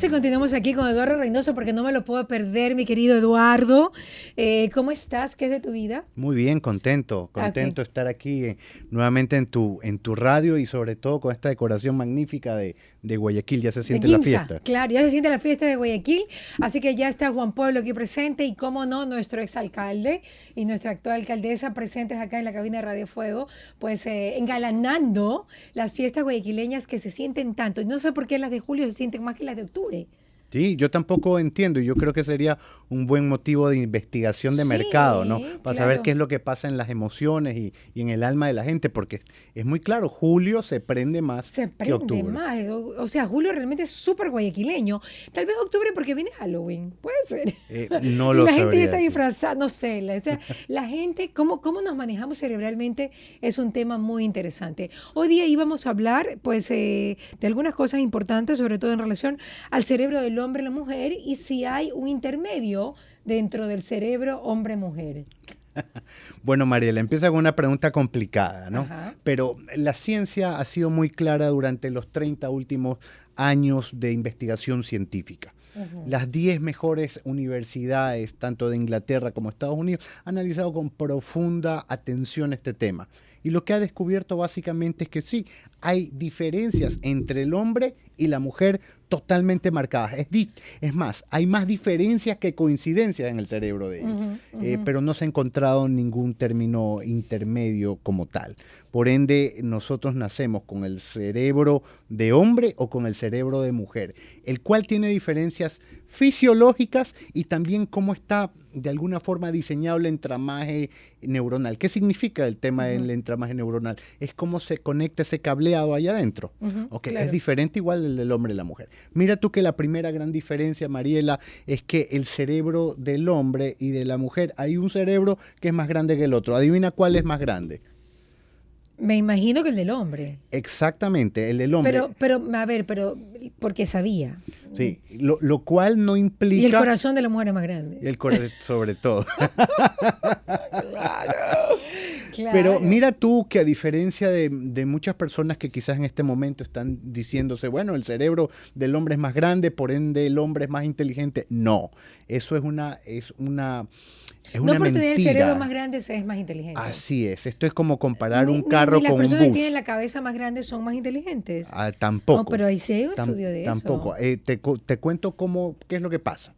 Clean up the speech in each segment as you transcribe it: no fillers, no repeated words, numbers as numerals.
Continuamos y continuamos aquí con Eduardo Reynoso porque no me lo puedo perder, mi querido Eduardo. ¿Cómo estás? ¿Qué es de tu vida? Muy bien, contento Okay. de estar aquí nuevamente en tu radio y sobre todo con esta decoración magnífica de Guayaquil. Ya se De siente la Gimsa, fiesta. claro, ya se siente la fiesta de Guayaquil, así que ya está Juan Pablo aquí presente y cómo no, nuestro exalcalde y nuestra actual alcaldesa presentes acá en la cabina de Radio Fuego, pues engalanando las fiestas guayaquileñas que se sienten tanto. Y no sé por qué las de julio se sienten más que las de octubre. Sí, yo tampoco entiendo y yo creo que sería un buen motivo de investigación de mercado, ¿no? Sí, Para saber qué claro. es lo que pasa en las emociones y en el alma de la gente, porque es muy claro, julio se prende más Se que prende octubre. más. O sea, julio realmente es súper guayaquileño. Tal vez octubre porque viene Halloween. Puede ser. No Y lo la gente ya sabría está decir. disfrazada. No sé. O sea, la gente, cómo nos manejamos cerebralmente es un tema muy interesante. Hoy día íbamos a hablar, pues, de algunas cosas importantes, sobre todo en relación al cerebro del hombre y la mujer, y si hay un intermedio dentro del cerebro hombre-mujer. Bueno, Mariela, empieza con una pregunta complicada, ¿no? Ajá. Pero la ciencia ha sido muy clara durante los 30 últimos años de investigación científica. Ujú. Las 10 mejores universidades, tanto de Inglaterra como Estados Unidos, han analizado con profunda atención este tema. Y lo que ha descubierto básicamente es que sí, hay diferencias entre el hombre y la mujer totalmente marcadas. Es más, hay más diferencias que coincidencias en el cerebro de ellos. Ujú, ujú. Pero no se ha encontrado ningún término intermedio como tal. Por ende, nosotros nacemos con el cerebro de hombre o con el cerebro de mujer, el cual tiene diferencias fisiológicas y también cómo está de alguna forma diseñado el entramaje neuronal. ¿Qué significa el tema del Ujú, entramaje neuronal? Es cómo se conecta ese cableado allá adentro. ujú, Ok, es claro. diferente igual el del hombre y la mujer. Mira tú que la primera gran diferencia, Mariela, es que el cerebro del hombre y de la mujer, hay un cerebro que es más grande que el otro. Adivina cuál es más grande. Me imagino que el del hombre. Exactamente, el del Pero, hombre. a ver, porque sabía. Sí, lo cual no Y el implica, corazón de la mujer es más grande. el sobre todo. Claro, Pero claro. mira tú que a diferencia de muchas personas que quizás en este momento están diciéndose, bueno, el cerebro del hombre es más grande, por ende el hombre es más inteligente. No, eso es No una por tener el cerebro más mentira. grande se es más inteligente. Así es, esto es como comparar Ni, un ni, ni carro las con un personas que tienen bus. la cabeza más grande son más inteligentes. Oh, Tampoco, pero ahí sí hay un estudio de eso. tampoco. Te cuento qué es lo que pasa.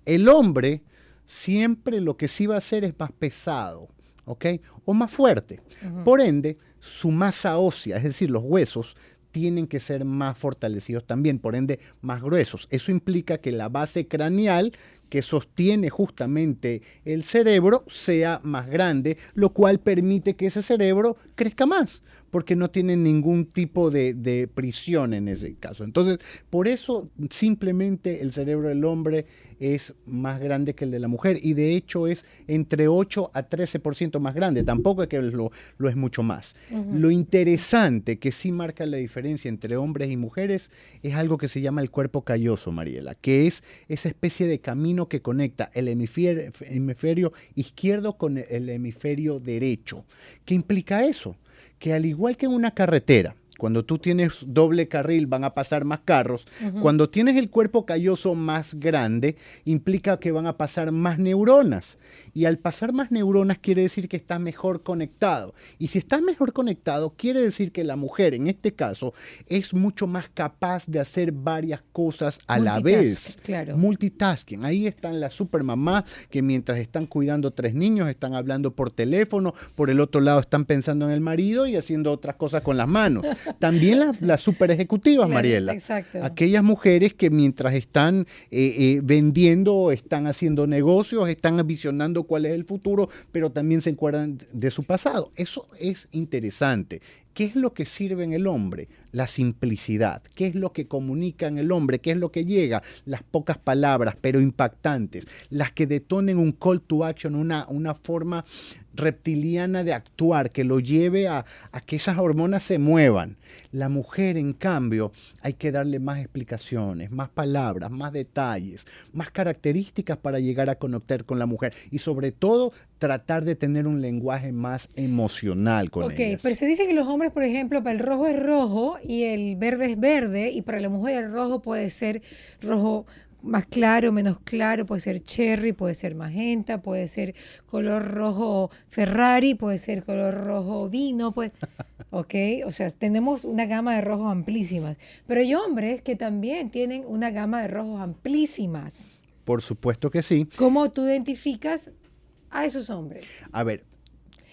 El hombre siempre lo que sí va a hacer es más pesado, ¿ok? O más fuerte. Ujú. Por ende, su masa ósea, es decir, los huesos, tienen que ser más fortalecidos también, por ende, más gruesos. Eso implica que la base craneal que sostiene justamente el cerebro sea más grande, lo cual permite que ese cerebro crezca más, porque no tiene ningún tipo de prisión en ese caso. Entonces, por eso simplemente el cerebro del hombre es más grande que el de la mujer y de hecho es entre 8 a 13% más grande, tampoco es que lo es mucho más. Ujú. Lo interesante que sí marca la diferencia entre hombres y mujeres es algo que se llama el cuerpo calloso, Mariela, que es esa especie de camino que conecta el hemisferio izquierdo con el hemisferio derecho. ¿Qué implica eso? Que al igual que en una carretera, cuando tú tienes doble carril van a pasar más carros. Ujú. Cuando tienes el cuerpo calloso más grande, implica que van a pasar más neuronas. Y al pasar más neuronas quiere decir que estás mejor conectado. Y si estás mejor conectado, quiere decir que la mujer, en este caso, es mucho más capaz de hacer varias cosas a la Multitask, vez. claro. Multitasking. Ahí están las supermamás que mientras están cuidando 3 niños, están hablando por teléfono, por el otro lado están pensando en el marido y haciendo otras cosas con las manos. También las super ejecutivas, Claro, Mariela. exacto. Aquellas mujeres que mientras están vendiendo, están haciendo negocios, están visionando cuál es el futuro, pero también se acuerdan de su pasado. Eso es interesante. ¿Qué es lo que sirve en el hombre? La simplicidad. ¿Qué es lo que comunica en el hombre? ¿Qué es lo que llega? Las pocas palabras, pero impactantes. Las que detonen un call to action, una forma reptiliana de actuar que lo lleve a que esas hormonas se muevan. La mujer, en cambio, hay que darle más explicaciones, más palabras, más detalles, más características para llegar a conectar con la mujer y sobre todo tratar de tener un lenguaje más emocional con Ok, ellas. pero se dice que los hombres, por ejemplo, para el rojo es rojo y el verde es verde, y para la mujer el rojo puede ser rojo más claro, menos claro, puede ser cherry, puede ser magenta, puede ser color rojo Ferrari, puede ser color rojo vino, pues, ok, o sea, tenemos una gama de rojos amplísimas, pero hay hombres que también tienen una gama de rojos amplísimas. Por supuesto que sí. ¿Cómo tú identificas a esos hombres? A ver,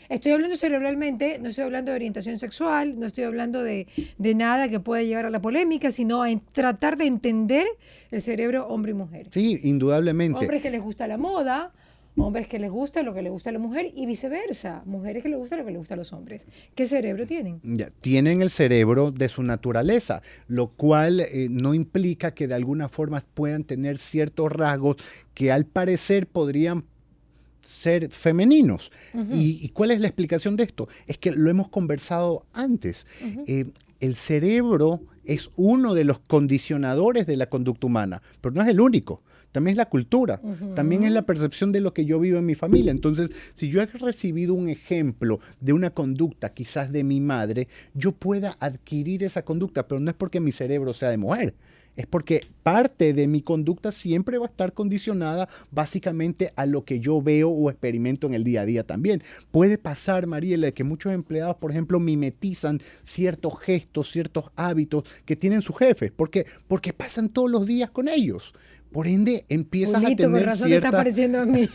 Estoy hablando cerebralmente, no estoy hablando de orientación sexual, no estoy hablando de nada que pueda llevar a la polémica, sino a tratar de entender el cerebro hombre y mujer. sí, indudablemente. Hombres que les gusta la moda, hombres que les gusta lo que le gusta a la mujer y viceversa, mujeres que les gusta lo que les gusta a los hombres. ¿Qué cerebro tienen? Ya, tienen el cerebro de su naturaleza, lo cual no implica que de alguna forma puedan tener ciertos rasgos que al parecer podrían ser femeninos. ¿Y cuál es la explicación de esto? Es que lo hemos conversado antes. El cerebro es uno de los condicionadores de la conducta humana, pero no es el único. También es la cultura, también es la percepción de lo que yo vivo en mi familia. Entonces, si yo he recibido un ejemplo de una conducta, quizás de mi madre, yo pueda adquirir esa conducta, pero no es porque mi cerebro sea de mujer. Es porque parte de mi conducta siempre va a estar condicionada básicamente a lo que yo veo o experimento en el día a día también. Puede pasar, Mariela, que muchos empleados, por ejemplo, mimetizan ciertos gestos, ciertos hábitos que tienen sus jefes. ¿Por qué? Porque pasan todos los días con ellos. Por ende, empiezas Julito, a tener con razón cierta... te está pareciendo a mí.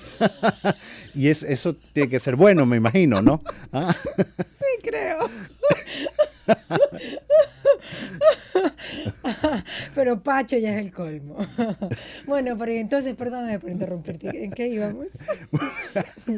Y eso tiene que ser bueno, me imagino, ¿no? ¿Ah? Sí, creo. Pero Pacho ya es el colmo. Bueno, pero entonces, perdóname por interrumpirte. ¿En qué íbamos?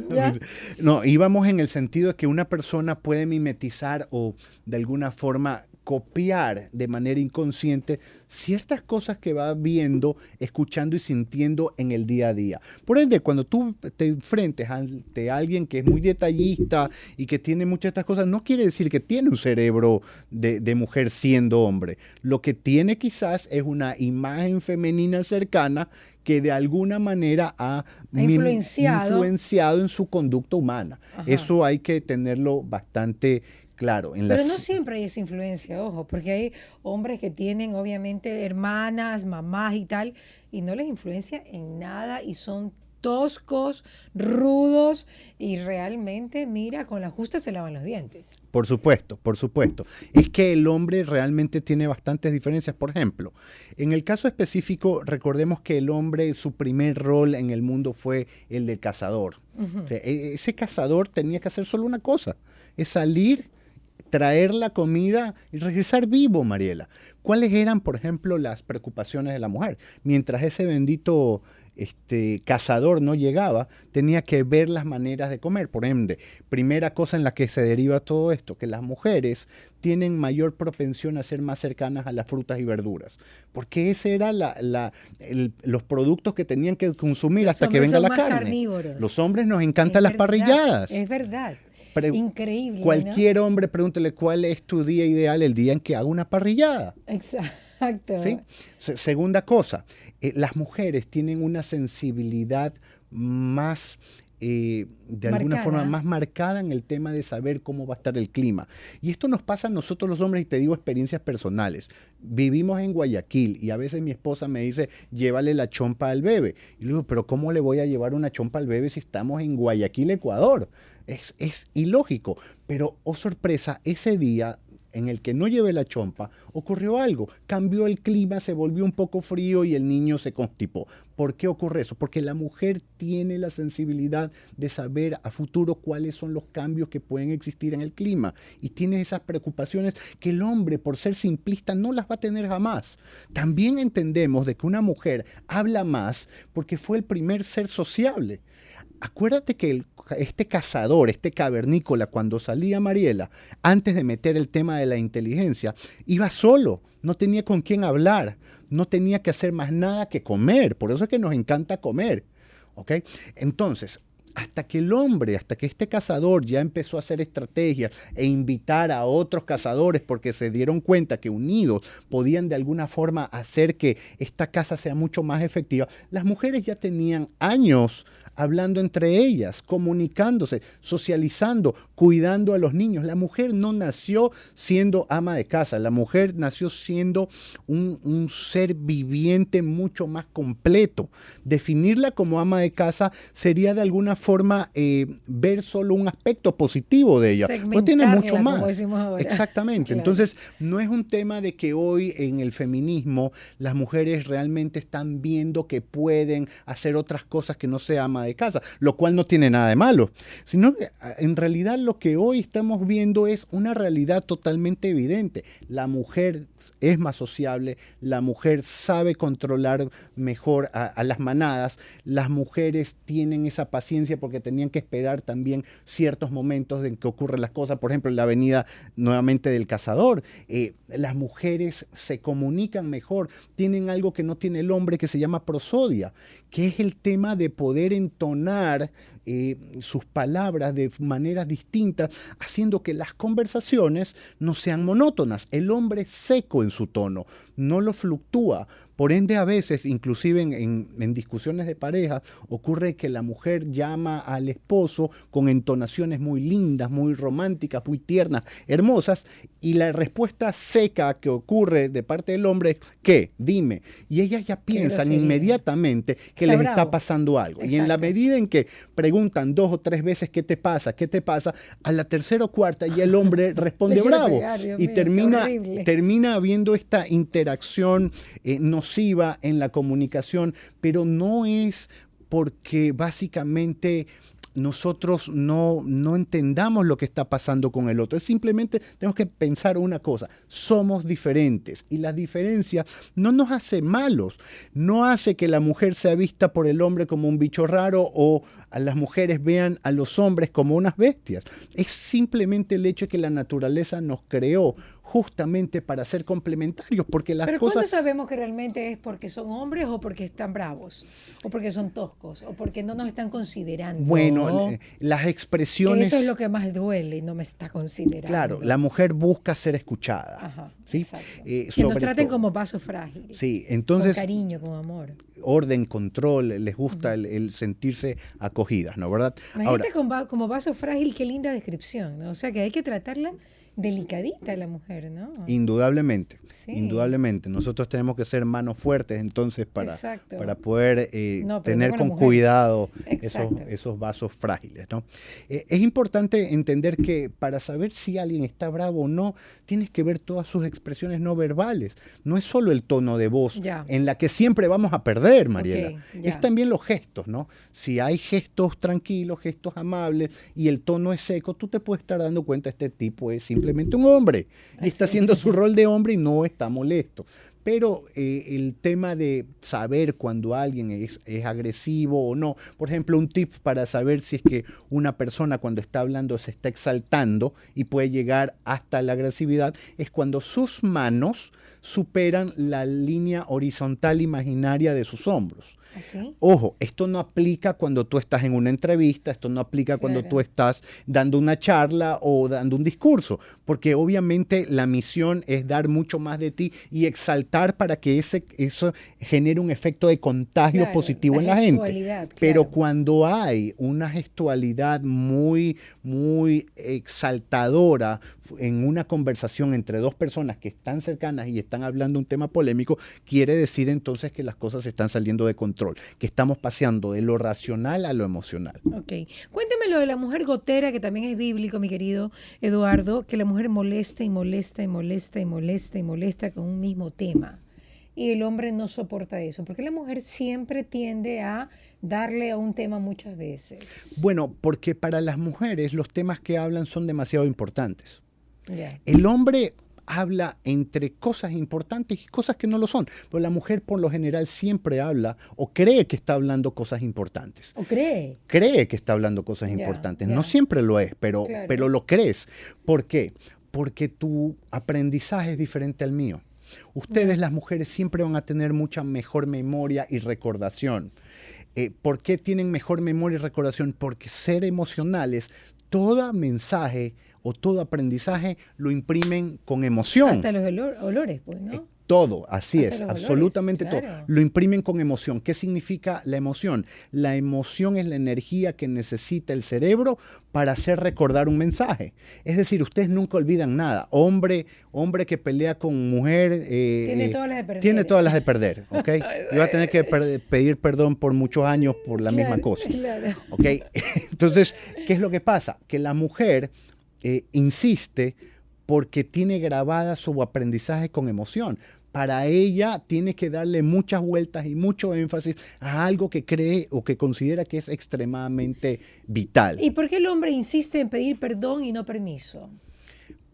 ¿Ya? No, íbamos en el sentido de que una persona puede mimetizar o de alguna forma copiar de manera inconsciente ciertas cosas que va viendo, escuchando y sintiendo en el día a día. Por ende, cuando tú te enfrentes ante alguien que es muy detallista y que tiene muchas de estas cosas, no quiere decir que tiene un cerebro de mujer siendo hombre. Lo que tiene quizás es una imagen femenina cercana que de alguna manera ha influenciado en su conducta humana. Ajá. Eso hay que tenerlo bastante claro. Pero no siempre hay esa influencia, ojo, porque hay hombres que tienen obviamente hermanas, mamás y tal, y no les influencia en nada y son toscos, rudos y realmente, mira, con la justa se lavan los dientes. Por supuesto, por supuesto. Es que el hombre realmente tiene bastantes diferencias. Por ejemplo, en el caso específico, recordemos que el hombre, su primer rol en el mundo fue el de cazador. O sea, ese cazador tenía que hacer solo una cosa, es salir, traer la comida y regresar vivo, Mariela. ¿Cuáles eran, por ejemplo, las preocupaciones de la mujer? Mientras ese bendito cazador no llegaba, tenía que ver las maneras de comer. Por ende, primera cosa en la que se deriva todo esto, que las mujeres tienen mayor propensión a ser más cercanas a las frutas y verduras, porque ese era los productos que tenían que consumir hasta que venga la carne. Carnívoros. Los hombres nos encantan las parrilladas. Es verdad. Increíble. Cualquier ¿no? hombre, pregúntele cuál es tu día ideal, el día en que haga una parrillada. Exacto. ¿Sí? Segunda cosa, las mujeres tienen una sensibilidad más, de alguna forma, más marcada en el tema de saber cómo va a estar el clima. Y esto nos pasa a nosotros los hombres, y te digo experiencias personales. Vivimos en Guayaquil y a veces mi esposa me dice, llévale la chompa al bebé. Y le digo, pero ¿cómo le voy a llevar una chompa al bebé si estamos en Guayaquil, Ecuador? Es ilógico, pero oh sorpresa, ese día en el que no llevé la chompa, ocurrió algo. Cambió el clima, se volvió un poco frío y el niño se constipó. ¿Por qué ocurre eso? Porque la mujer tiene la sensibilidad de saber a futuro cuáles son los cambios que pueden existir en el clima y tiene esas preocupaciones que el hombre, por ser simplista, no las va a tener jamás. También entendemos de que una mujer habla más porque fue el primer ser sociable. Acuérdate que este cazador, este cavernícola, cuando salía Mariela, antes de meter el tema de la inteligencia, iba solo, no tenía con quién hablar, no tenía que hacer más nada que comer. Por eso es que nos encanta comer. ¿Okay? Entonces, hasta que el hombre, hasta que este cazador ya empezó a hacer estrategias e invitar a otros cazadores porque se dieron cuenta que unidos podían de alguna forma hacer que esta caza sea mucho más efectiva, las mujeres ya tenían años hablando entre ellas, comunicándose, socializando, cuidando a los niños. La mujer no nació siendo ama de casa, la mujer nació siendo un ser viviente mucho más completo. Definirla como ama de casa sería de alguna forma ver solo un aspecto positivo de ella. Pues tiene mucho más. Como decimos ahora. Exactamente. Claro. Entonces, no es un tema de que hoy en el feminismo las mujeres realmente están viendo que pueden hacer otras cosas que no sea ama de casa, lo cual no tiene nada de malo, sino que en realidad lo que hoy estamos viendo es una realidad totalmente evidente. La mujer es más sociable, la mujer sabe controlar mejor a las manadas, las mujeres tienen esa paciencia porque tenían que esperar también ciertos momentos en que ocurren las cosas, por ejemplo en la venida nuevamente del cazador, las mujeres se comunican mejor, tienen algo que no tiene el hombre que se llama prosodia, que es el tema de poder entonar sus palabras de maneras distintas, haciendo que las conversaciones no sean monótonas. El hombre es seco en su tono, no lo fluctúa. Por ende, a veces, inclusive en discusiones de pareja, ocurre que la mujer llama al esposo con entonaciones muy lindas, muy románticas, muy tiernas, hermosas, y la respuesta seca que ocurre de parte del hombre es, ¿qué? Dime. Y ellas ya piensan inmediatamente que les está pasando algo. Exacto. Y en la medida en que preguntan 2 o 3 veces ¿qué te pasa? ¿Qué te pasa? A la tercera o cuarta ya el hombre responde bravo. Y termina habiendo esta interacción nociva en la comunicación, pero no es porque básicamente nosotros no entendamos lo que está pasando con el otro. Es simplemente tenemos que pensar una cosa, somos diferentes y la diferencia no nos hace malos, no hace que la mujer sea vista por el hombre como un bicho raro o a las mujeres vean a los hombres como unas bestias. Es simplemente el hecho de que la naturaleza nos creó justamente para ser complementarios, porque las Pero cosas... ¿cuándo sabemos que realmente es porque son hombres o porque están bravos? O porque son toscos, o porque no nos están considerando. Bueno, las expresiones... Que eso es lo que más duele, no me está considerando. Claro, la mujer busca ser escuchada. Ajá, ¿sí? Exacto. Que nos traten como vasos frágiles. Sí, entonces... Con cariño, con amor. Orden, control, les gusta el sentirse acogidas, ¿no? ¿Verdad? Imagínate como vaso frágil, qué linda descripción, ¿no? O sea que hay que tratarla delicadita la mujer, ¿no? Indudablemente, sí. Indudablemente. Nosotros tenemos que ser manos fuertes entonces para poder tener con cuidado esos vasos frágiles, ¿no? Es importante entender que para saber si alguien está bravo o no, tienes que ver todas sus expresiones no verbales. No es solo el tono de voz en la que siempre vamos a perder, Mariela. Es también los gestos, ¿no? Si hay gestos tranquilos, gestos amables y el tono es seco, tú te puedes estar dando cuenta este tipo es simplemente un hombre y está haciendo su rol de hombre y no está molesto. Pero el tema de saber cuando alguien es agresivo o no, por ejemplo, un tip para saber si es que una persona cuando está hablando se está exaltando y puede llegar hasta la agresividad, es cuando sus manos superan la línea horizontal imaginaria de sus hombros. ¿Así? Ojo, esto no aplica cuando tú estás en una entrevista, esto no aplica cuando tú estás dando una charla o dando un discurso, porque obviamente la misión es dar mucho más de ti y exaltar para que eso genere un efecto de contagio positivo en la gente. Pero cuando hay una gestualidad muy, muy exaltadora en una conversación entre dos personas que están cercanas y están hablando un tema polémico, quiere decir entonces que las cosas están saliendo de control, que estamos paseando de lo racional a lo emocional. Ok. Cuéntame lo de la mujer gotera, que también es bíblico, mi querido Eduardo, que la mujer molesta y molesta y molesta y molesta y molesta con un mismo tema. Y el hombre no soporta eso, porque la mujer siempre tiende a darle a un tema muchas veces. Bueno, porque para las mujeres los temas que hablan son demasiado importantes. El hombre habla entre cosas importantes y cosas que no lo son, pero la mujer por lo general siempre habla o cree que está hablando cosas importantes. ¿O cree? Cree que está hablando cosas importantes. No siempre lo es, pero lo crees. ¿Por qué? Porque tu aprendizaje es diferente al mío. Ustedes, las mujeres, siempre van a tener mucha mejor memoria y recordación. ¿Por qué tienen mejor memoria y recordación? Porque ser emocionales, todo mensaje o todo aprendizaje lo imprimen con emoción. Hasta los olores, pues, ¿no? Todo, así Hasta es, los absolutamente olores, todo. claro. Lo imprimen con emoción. ¿Qué significa la emoción? La emoción es la energía que necesita el cerebro para hacer recordar un mensaje. Es decir, ustedes nunca olvidan nada. Hombre que pelea con mujer Tiene todas las de perder. tiene todas las de perder, ¿ok? Y va a tener que pedir perdón por muchos años por la misma Claro, cosa, claro. ¿ok? Entonces, ¿qué es lo que pasa? Que la mujer insiste porque tiene grabada su aprendizaje con emoción. Para ella tiene que darle muchas vueltas y mucho énfasis a algo que cree o que considera que es extremadamente vital. ¿Y por qué el hombre insiste en pedir perdón y no permiso?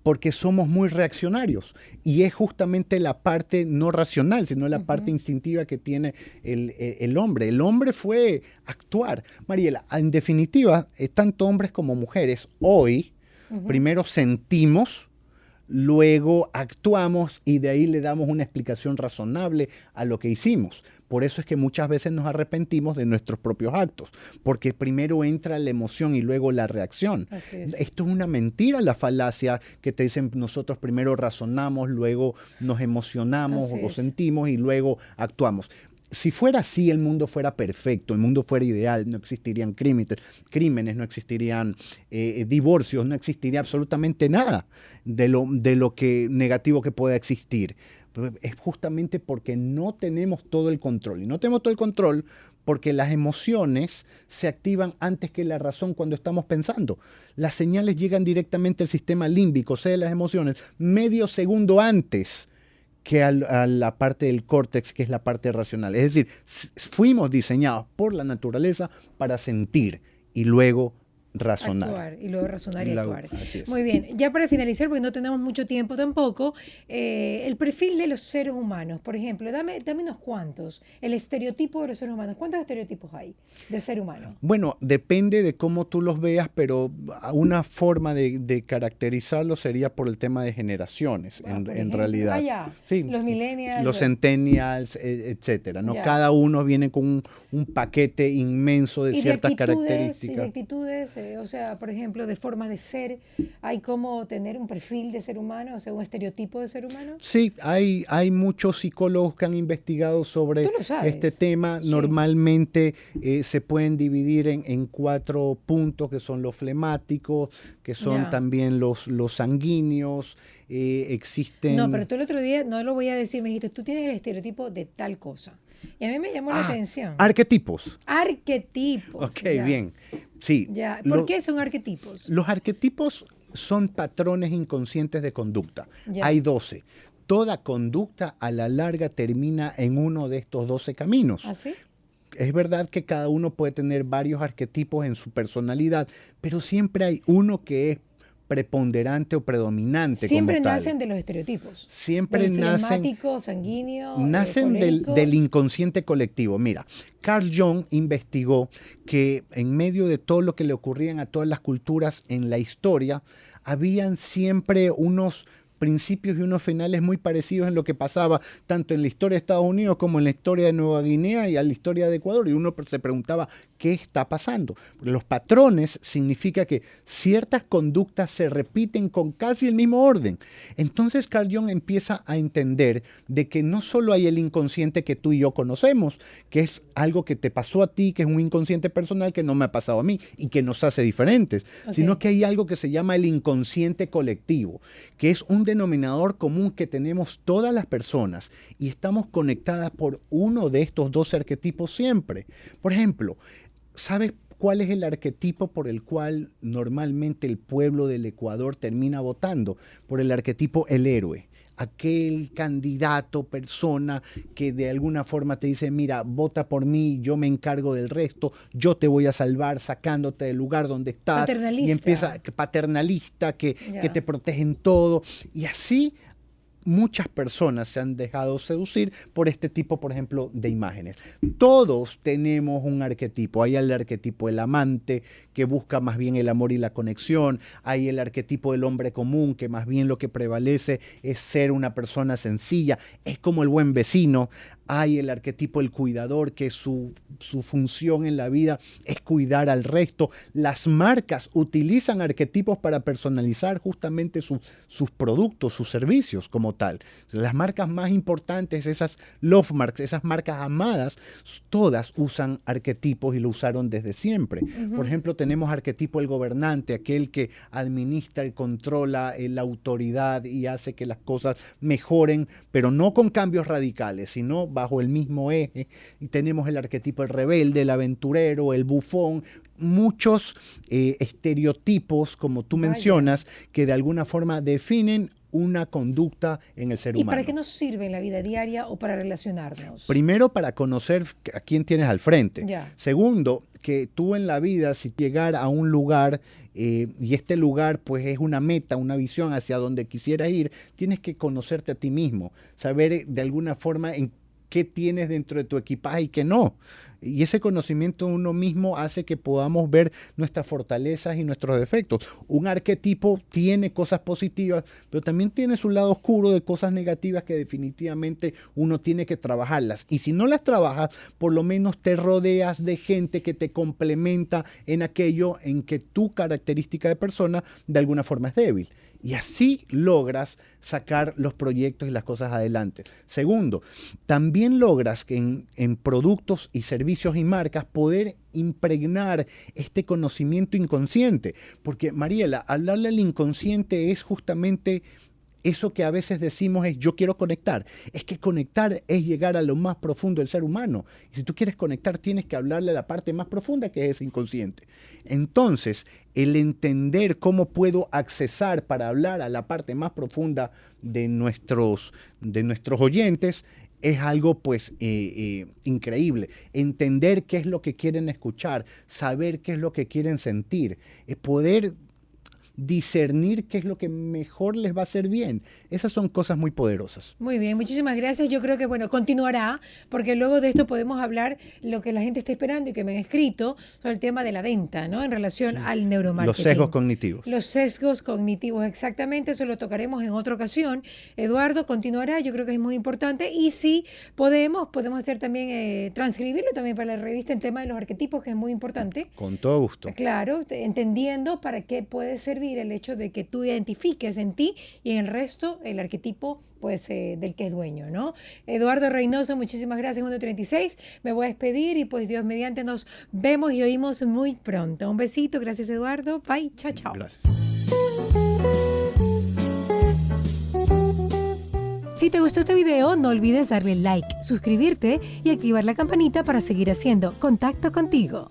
Porque somos muy reaccionarios y es justamente la parte no racional, sino la parte instintiva que tiene el hombre. El hombre fue actuar. Mariela, en definitiva, tanto hombres como mujeres hoy primero sentimos, luego actuamos y de ahí le damos una explicación razonable a lo que hicimos. Por eso es que muchas veces nos arrepentimos de nuestros propios actos, porque primero entra la emoción y luego la reacción. Así es. Esto es una mentira, la falacia que te dicen nosotros primero razonamos, luego nos emocionamos Así o es. sentimos y luego actuamos. Si fuera así, el mundo fuera perfecto, el mundo fuera ideal, no existirían crímenes, no existirían divorcios, no existiría absolutamente nada de lo que negativo que pueda existir. Pero es justamente porque no tenemos todo el control. Y no tenemos todo el control porque las emociones se activan antes que la razón cuando estamos pensando. Las señales llegan directamente al sistema límbico, o sea, las emociones, medio segundo antes que a la parte del córtex, que es la parte racional. Es decir, fuimos diseñados por la naturaleza para sentir y luego razonar. Actuar y luego razonar y actuar. Así es. Muy bien, ya para finalizar, porque no tenemos mucho tiempo tampoco, el perfil de los seres humanos, por ejemplo, dame unos cuantos, el estereotipo de los seres humanos. ¿Cuántos estereotipos hay de ser humano? Bueno, depende de cómo tú los veas, pero una forma de caracterizarlo sería por el tema de generaciones, Por en ejemplo, realidad. ya, Sí, los millennials. los centennials, etcétera, ¿no? Ya. Cada uno viene con un paquete inmenso de Y ciertas y de características. actitudes, o sea, por ejemplo, de formas de ser, ¿hay cómo tener un perfil de ser humano, o sea, un estereotipo de ser humano? Sí, hay muchos psicólogos que han investigado sobre Tú lo sabes. este tema. Sí. Normalmente se pueden dividir en 4 puntos, que son los flemáticos, que son Ya. también los sanguíneos, existen... No, pero tú el otro día, no lo voy a decir, me dijiste, tú tienes el estereotipo de tal cosa. Y a mí me llamó la atención. Arquetipos. Arquetipos. Ok, ya. bien. Sí. Ya. ¿Por qué son arquetipos? Los arquetipos son patrones inconscientes de conducta. Ya. Hay 12. Toda conducta a la larga termina en uno de estos 12 caminos. ¿Ah, sí? Es verdad que cada uno puede tener varios arquetipos en su personalidad, pero siempre hay uno que es preponderante o predominante. Siempre como tal. nacen de los estereotipos. Siempre Del nacen, flemático, sanguíneo, nacen colérico. del inconsciente colectivo. Mira, Carl Jung investigó que en medio de todo lo que le ocurrían a todas las culturas en la historia, habían siempre unos principios y unos finales muy parecidos en lo que pasaba tanto en la historia de Estados Unidos como en la historia de Nueva Guinea y a la historia de Ecuador. Y uno se preguntaba, ¿qué está pasando? Los patrones significa que ciertas conductas se repiten con casi el mismo orden. Entonces Carl Jung empieza a entender de que no solo hay el inconsciente que tú y yo conocemos, que es algo que te pasó a ti, que es un inconsciente personal que no me ha pasado a mí y que nos hace diferentes, sino que hay algo que se llama el inconsciente colectivo, que es un denominador común que tenemos todas las personas y estamos conectadas por uno de estos 2 arquetipos siempre. Por ejemplo, ¿sabes cuál es el arquetipo por el cual normalmente el pueblo del Ecuador termina votando? Por el arquetipo el héroe. Aquel candidato, persona que de alguna forma te dice, mira, vota por mí, yo me encargo del resto, yo te voy a salvar sacándote del lugar donde estás. Paternalista. Y empieza paternalista, que Ya. te protege en todo. Y así muchas personas se han dejado seducir por este tipo, por ejemplo, de imágenes. Todos tenemos un arquetipo. Hay el arquetipo del amante, que busca más bien el amor y la conexión. Hay el arquetipo del hombre común, que más bien lo que prevalece es ser una persona sencilla. Es como el buen vecino. Hay el arquetipo del cuidador, que su función en la vida es cuidar al resto. Las marcas utilizan arquetipos para personalizar justamente sus productos, sus servicios como tal. Las marcas más importantes, esas love marks, esas marcas amadas, todas usan arquetipos y lo usaron desde siempre. Por ejemplo, tenemos arquetipo del gobernante, aquel que administra y controla la autoridad y hace que las cosas mejoren, pero no con cambios radicales, sino bajo el mismo eje. Y tenemos el arquetipo del rebelde, el aventurero, el bufón, muchos estereotipos, como tú mencionas, que de alguna forma definen una conducta en el ser humano. ¿Y para qué nos sirve en la vida diaria o para relacionarnos? Primero, para conocer a quién tienes al frente. Ya. Segundo, que tú en la vida, si llegar a un lugar y este lugar pues es una meta, una visión hacia donde quisieras ir, tienes que conocerte a ti mismo, saber de alguna forma en qué tienes dentro de tu equipaje y qué no. Y ese conocimiento de uno mismo hace que podamos ver nuestras fortalezas y nuestros defectos. Un arquetipo tiene cosas positivas, pero también tiene su lado oscuro de cosas negativas que definitivamente uno tiene que trabajarlas. Y si no las trabajas, por lo menos te rodeas de gente que te complementa en aquello en que tu característica de persona de alguna forma es débil. Y así logras sacar los proyectos y las cosas adelante. Segundo, también logras que en productos y servicios y marcas poder impregnar este conocimiento inconsciente. Porque, Mariela, hablarle al inconsciente es justamente eso que a veces decimos es yo quiero conectar. Es que conectar es llegar a lo más profundo del ser humano. Y si tú quieres conectar, tienes que hablarle a la parte más profunda, que es ese inconsciente. Entonces, el entender cómo puedo accesar para hablar a la parte más profunda de nuestros oyentes es algo pues increíble. Entender qué es lo que quieren escuchar, saber qué es lo que quieren sentir, poder discernir qué es lo que mejor les va a hacer bien. Esas son cosas muy poderosas. Muy bien, muchísimas gracias. Yo creo que, bueno, continuará, porque luego de esto podemos hablar lo que la gente está esperando y que me han escrito sobre el tema de la venta, ¿no? En relación al neuromarketing. Los sesgos cognitivos. Los sesgos cognitivos, exactamente. Eso lo tocaremos en otra ocasión. Eduardo, continuará. Yo creo que es muy importante. Y si podemos hacer también, transcribirlo también para la revista en tema de los arquetipos, que es muy importante. Con todo gusto. Claro, entendiendo para qué puede servir el hecho de que tú identifiques en ti y en el resto el arquetipo pues del que es dueño, ¿no? Eduardo Reynoso, muchísimas gracias, 1:36. Me voy a despedir y pues Dios mediante nos vemos y oímos muy pronto. Un besito, gracias Eduardo. Bye, chao, chao. Gracias. Si te gustó este video, no olvides darle like, suscribirte y activar la campanita para seguir haciendo contacto contigo.